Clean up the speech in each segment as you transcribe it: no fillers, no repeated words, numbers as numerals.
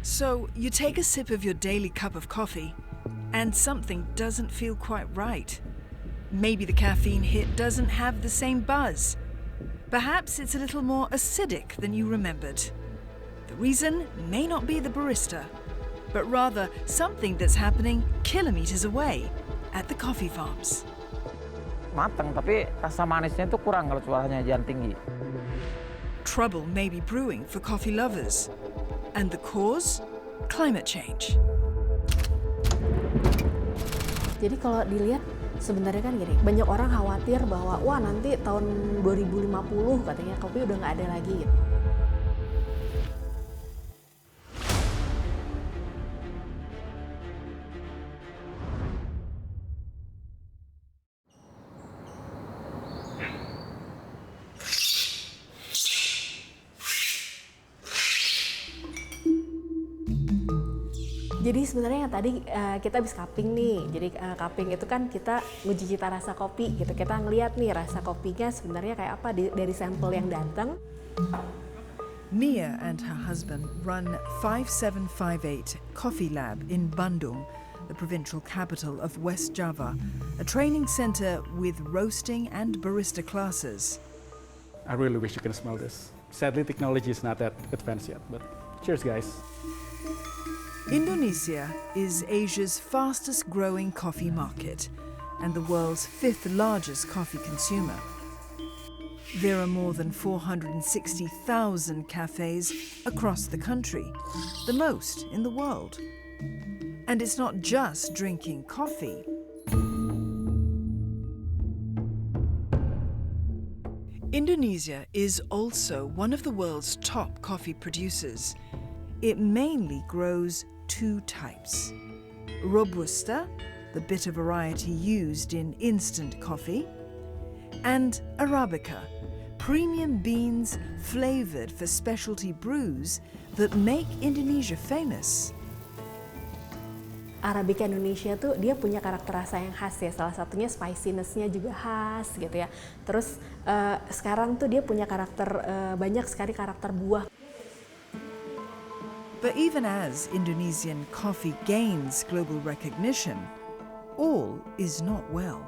So you take a sip of your daily cup of coffee and something doesn't feel quite right. Maybe the caffeine hit doesn't have the same buzz. Perhaps it's a little more acidic than you remembered. The reason may not be the barista, but rather something that's happening kilometers away at the coffee farms. Matang, tapi rasa manisnya itu kurang kalau suaranya jangan tinggi. Trouble may be brewing for coffee lovers. And the cause? Climate change. Jadi kalau dilihat sebenarnya kan gini, banyak orang khawatir bahwa wah nanti tahun 2050 katanya kopi udah nggak ada lagi gitu. Jadi sebenarnya yang tadi kita habis cupping nih. Jadi cupping itu kan kita nguji cita rasa kopi gitu. Kita ngeliat nih rasa kopinya sebenarnya kayak apa dari sampel yang datang. Nia and her husband run 5758 Coffee Lab in Bandung, the provincial capital of West Java, a training center with roasting and barista classes. I really wish you can smell this. Sadly, technology is not that advanced yet, but cheers, guys. Indonesia is Asia's fastest growing coffee market and the world's fifth largest coffee consumer. There are more than 460,000 cafes across the country, the most in the world. And it's not just drinking coffee. Indonesia is also one of the world's top coffee producers. It mainly grows two types: Robusta, the bitter variety used in instant coffee, and Arabica, premium beans flavored for specialty brews that make Indonesia famous. Arabica Indonesia tuh dia punya karakter rasa yang khas ya, salah satunya spiciness-nya juga khas gitu ya. Terus sekarang tuh dia punya karakter, banyak sekali karakter buah. But even as Indonesian coffee gains global recognition, all is not well.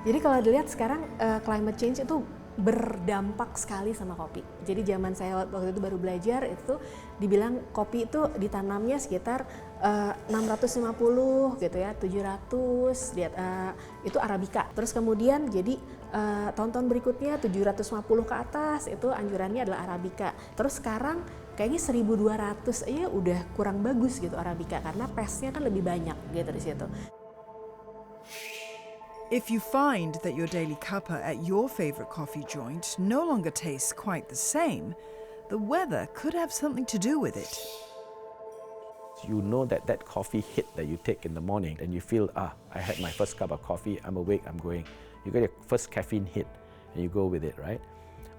Jadi kalau dilihat sekarang climate change itu berdampak sekali sama kopi. Jadi zaman saya waktu itu baru belajar itu dibilang kopi itu ditanamnya sekitar 650 gitu ya, 700 itu Arabica. Terus kemudian jadi tahun-tahun berikutnya 750 ke atas itu anjurannya adalah Arabica. Terus sekarang kayaknya 1200 aja udah kurang bagus gitu Arabica karena pesnya kan lebih banyak gitu di situ. If you find that your daily cuppa at your favorite coffee joint no longer tastes quite the same, the weather could have something to do with it. You know that coffee hit that you take in the morning and you feel, I had my first cup of coffee, I'm awake, I'm going. You get your first caffeine hit and you go with it, right?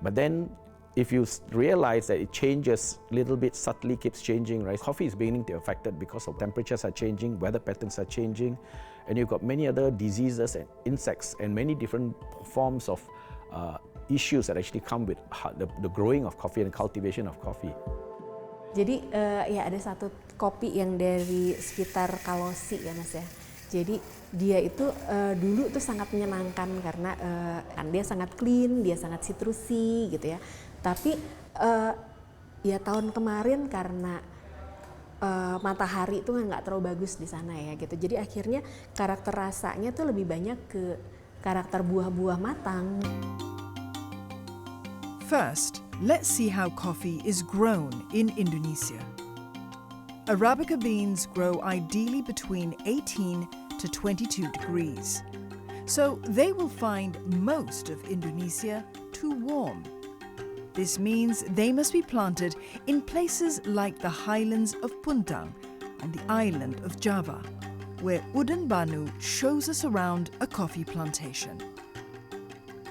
But then if you realize that it changes a little bit, subtly keeps changing, right? Coffee is beginning to be affected because of temperatures are changing, weather patterns are changing, and you've got many other diseases and insects and many different forms of issues that actually come with the growing of coffee and cultivation of coffee. Jadi ya ada satu kopi yang dari sekitar Kalosi ya Mas ya. Jadi dia itu dulu tuh sangat menyenangkan karena dia sangat clean, dia sangat sitrusi gitu ya. Tapi ya tahun kemarin karena matahari itu nggak terlalu bagus di sana ya gitu. Jadi akhirnya karakter rasanya tuh lebih banyak ke karakter buah-buah matang. First, let's see how coffee is grown in Indonesia. Arabica beans grow ideally between 18 to 22 degrees. So they will find most of Indonesia too warm. This means they must be planted in places like the highlands of Puntang and the island of Java, where Udan Banu shows us around a coffee plantation.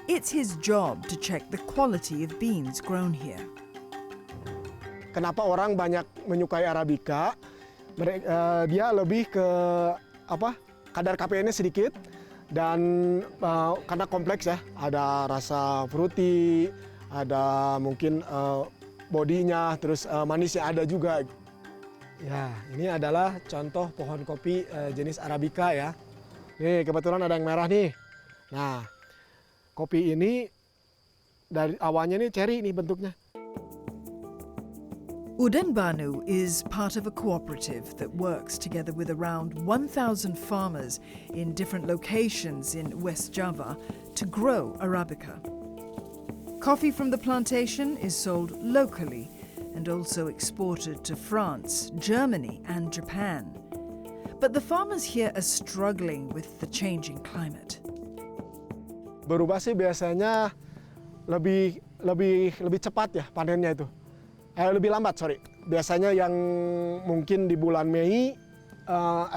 It's his job to check the quality of beans grown here. Kenapa orang banyak menyukai Arabica? Dia lebih ke kadar kafeinnya sedikit dan karena kompleks ya, ada rasa fruity, ada mungkin bodinya, terus manisnya ada juga. Ya, ini adalah contoh pohon kopi jenis Arabica ya. Nih, kebetulan ada yang merah nih. Nah, kopi ini dari awalnya nih cherry nih bentuknya. Udan Banu is part of a cooperative that works together with around 1,000 farmers in different locations in West Java to grow Arabica. Coffee from the plantation is sold locally and also exported to France, Germany, and Japan. But the farmers here are struggling with the changing climate. Berubah sih biasanya lebih cepat ya panennya itu. Lebih lambat, sorry. Biasanya yang mungkin di bulan Mei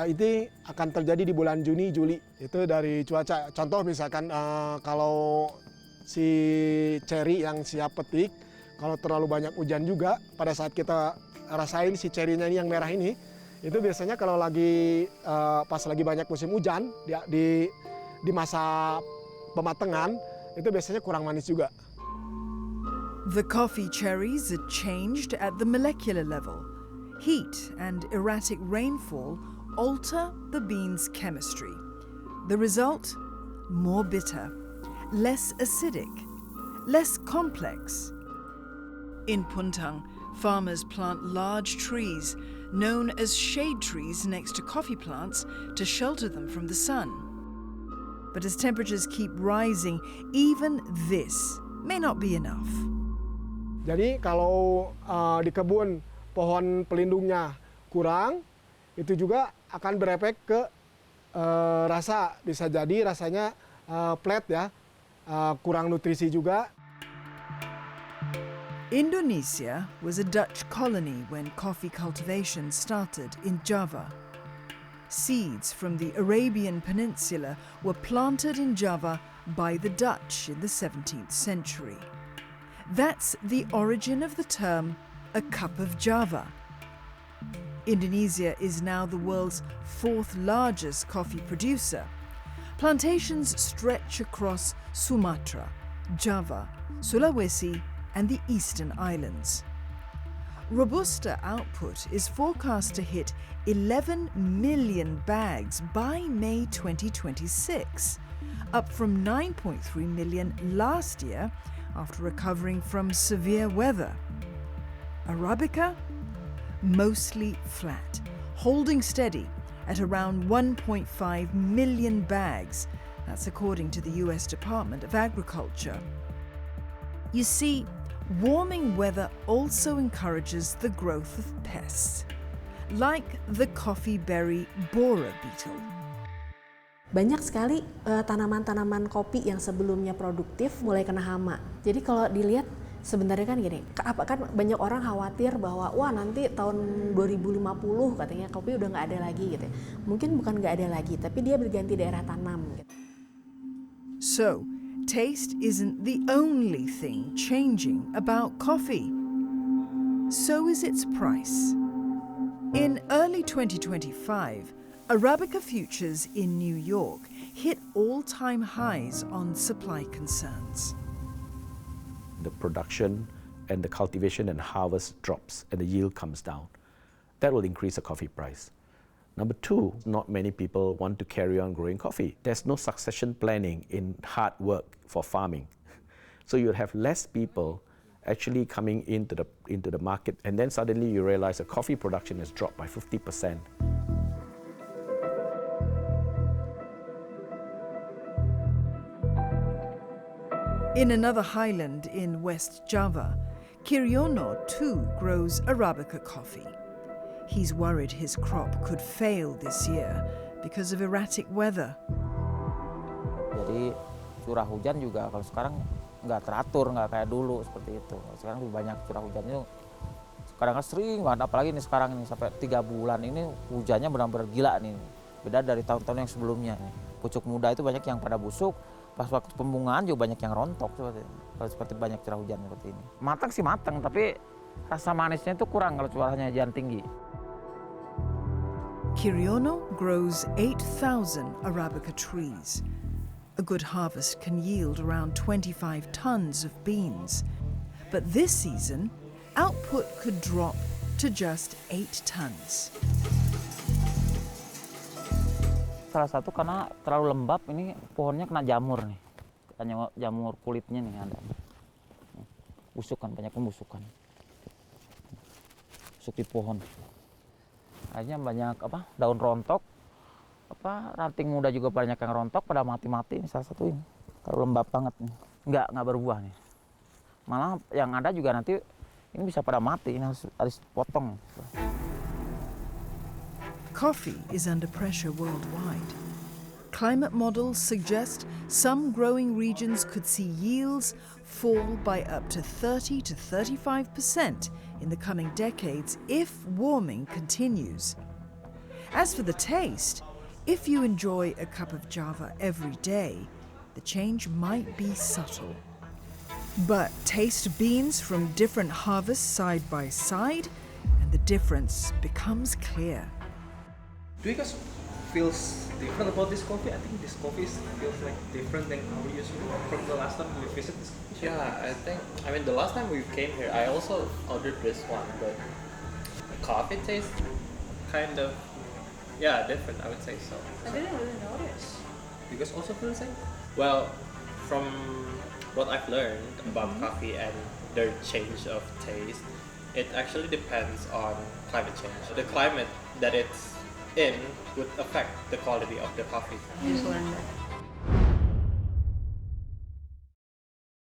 itu akan terjadi di bulan Juni, Juli. Itu dari cuaca. Contoh misalkan kalau si cherry yang siap petik, kalau terlalu banyak hujan juga, pada saat kita rasain si cherry-nya ini yang merah ini, itu biasanya kalau lagi pas lagi banyak musim hujan di masa pematangan, itu biasanya kurang manis juga. The coffee cherries are changed at the molecular level. Heat and erratic rainfall alter the bean's chemistry. The result? More bitter, less acidic, less complex. In Puntang, farmers plant large trees, known as shade trees next to coffee plants, to shelter them from the sun. But as temperatures keep rising, even this may not be enough. Jadi kalau di kebun pohon pelindungnya kurang, itu juga akan berefek ke rasa. Bisa jadi rasanya flat ya, kurang nutrisi juga. Indonesia was a Dutch colony when coffee cultivation started in Java. Seeds from the Arabian Peninsula were planted in Java by the Dutch in the 17th century. That's the origin of the term a cup of Java. Indonesia is now the world's 4th largest coffee producer. Plantations stretch across Sumatra, Java, Sulawesi, and the Eastern Islands. Robusta output is forecast to hit 11 million bags by May 2026, up from 9.3 million last year after recovering from severe weather. Arabica? Mostly flat, holding steady at around 1.5 million bags. That's according to the US Department of Agriculture. You see, warming weather also encourages the growth of pests, like the coffee berry borer beetle. Banyak sekali tanaman-tanaman kopi yang sebelumnya produktif mulai kena hama. Jadi kalau dilihat sebenarnya kan gini, kan banyak orang khawatir bahwa wah nanti tahun 2050 katanya kopi udah nggak ada lagi gitu. Mungkin bukan nggak ada lagi, tapi dia berganti daerah tanam gitu. So, taste isn't the only thing changing about coffee. So is its price. In early 2025, Arabica futures in New York hit all-time highs on supply concerns. The production and the cultivation and harvest drops and the yield comes down. That will increase the coffee price. Number two, not many people want to carry on growing coffee. There's no succession planning in hard work for farming. So you'll have less people actually coming into the market, and then suddenly you realize the coffee production has dropped by 50%. In another highland in West Java, Kiryono too grows Arabica coffee. He's worried his crop could fail this year because of erratic weather. Jadi curah hujan juga kalau sekarang nggak teratur, nggak kayak dulu seperti itu. Sekarang lebih banyak curah hujannya. Kadang-kadang sering banget, apalagi nih sekarang ini sampai 3 bulan ini hujannya benar-benar gila nih. Beda dari tahun-tahun yang sebelumnya. Pucuk muda itu banyak yang pada busuk. Pas waktu pembungaan juga banyak yang rontok seperti banyak curah hujan seperti ini. Matang sih matang, tapi rasa manisnya itu kurang kalau curahnya hujan tinggi. Kiryono grows 8,000 Arabica trees. A good harvest can yield around 25 tons of beans. But this season, output could drop to just 8 tons. Salah satu karena terlalu lembab, ini pohonnya kena jamur nih. Hanya jamur kulitnya nih ada. Busukan, banyak pembusukan. Busuk di pohon. Akhirnya banyak daun rontok, ranting muda juga banyak yang rontok, pada mati-mati. Ini salah satu ini. Terlalu lembab banget nih. Nggak berbuah nih. Malah yang ada juga nanti ini bisa pada mati, ini harus potong. Coffee is under pressure worldwide. Climate models suggest some growing regions could see yields fall by up to 30 to 35% in the coming decades if warming continues. As for the taste, if you enjoy a cup of Java every day, the change might be subtle. But taste beans from different harvests side by side, and the difference becomes clear. Do you guys feel different about this coffee? I think this coffee feels like different than our usual from the last time we visited this coffee shop. Yeah, I mean the last time we came here, I also ordered this one, but the coffee tastes kind of, different, I would say so. I didn't really notice. You guys also feel the same? Well, from what I've learned about coffee and their change of taste, it actually depends on climate change. The climate that it's in would affect the quality of the coffee. I just learned that.